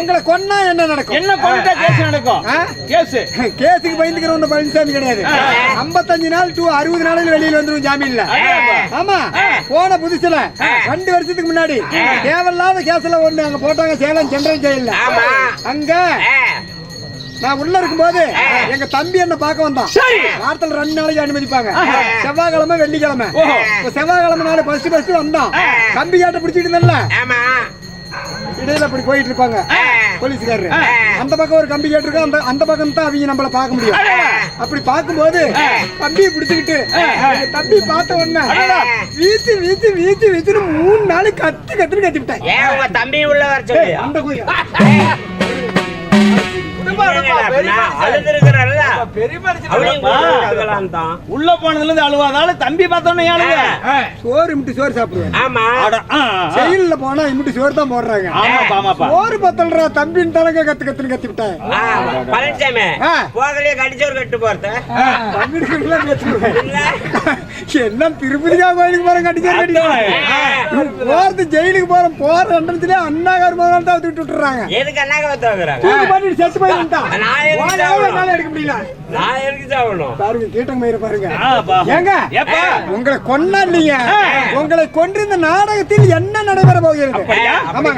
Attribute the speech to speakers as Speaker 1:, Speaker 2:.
Speaker 1: உங்களை கொன்னா என்ன நடக்கும்?
Speaker 2: என்ன கொண்டா கேஸ் நடக்கும்?
Speaker 1: கேஸுக்கு பயந்துக்கிற ஒண்ணு பழனிசாமி கிடையாது. 55 நாள் டு 60 நாளையில வெளியில வந்துரும் ஜாமீன்ல. ஆமா, போன புதுசுல 2 வருஷத்துக்கு முன்னாடி தேவையில்லாத கேஸ்ல ஒண்ணு அங்க போட்டாங்க, சேலம் சென்ட்ரல் ஜெயில்ல. அங்க நான் உள்ள இருக்கும்போது எங்க தம்பி என்ன பார்க்க வந்தான். வாரத்துல 2 நாளைக்கு அனுமதிப்பாங்க, செவ்வாய்க்கிழமை வெள்ளிக்கிழமை. செவ்வாய்க்கிழமை நாள் ஃபர்ஸ்ட் வந்தான். கம்பி கேட்ட பிடிச்சிட்டு இருந்தேன்ல, இடையில அப்படி போயிட்டு இருப்பாங்க போலீஸ்காரரு. அந்த பக்கம் ஒரு கம்பி கேட்டிருக்கோம், அந்த பக்கம் தான் அவங்க நம்மள பார்க்க முடியும். அப்படி பார்க்கும்போது கம்பியை பிடிச்சுக்கிட்டு தம்பி பார்த்த உடனே வீச்சு வீச்சு வீச்சு வீச்சுன்னு 3 நாள் கத்துன்னு கத்திவிட்டேன்.
Speaker 3: தம்பி உள்ள வர சொல்லி
Speaker 1: அந்த கோயில்
Speaker 2: உள்ள போனதுல இருந்து அழுவாதால தம்பி பார்த்தோன்னே
Speaker 1: சோறு இமிட்டு சோறு சாப்பிடுவேன். செயல்ல போனா இமிட்டு சோறு தான் போடுறாங்க. சோறு பத்தல்றா தம்பின்னு தானங்க கத்துன்னு கத்திவிட்டேன்.
Speaker 3: பழனிசாமி போகலையே கடிச்சோறு கட்டு போறது
Speaker 1: என்ன திருப்பதிக்கா கோயிலுக்கு போறேன் கடிச்சோறு போறது ஜெயிலுக்கு போறேன். போற 2 இடத்துல அண்ணாகார் முதல்ல தான் விட்டு விட்டுறாங்க.
Speaker 3: எதுக்கு அண்ணாக
Speaker 1: செத்து போய் எடுக்க முடியல. பாருங்க கீட்டம் மயிர பாருங்க. ஏங்க உங்களை கொன்னா இல்லைங்க, உங்களை கொன்று இந்த நாடகத்தில் என்ன நடைபெற போகிறது? ஆமாங்க.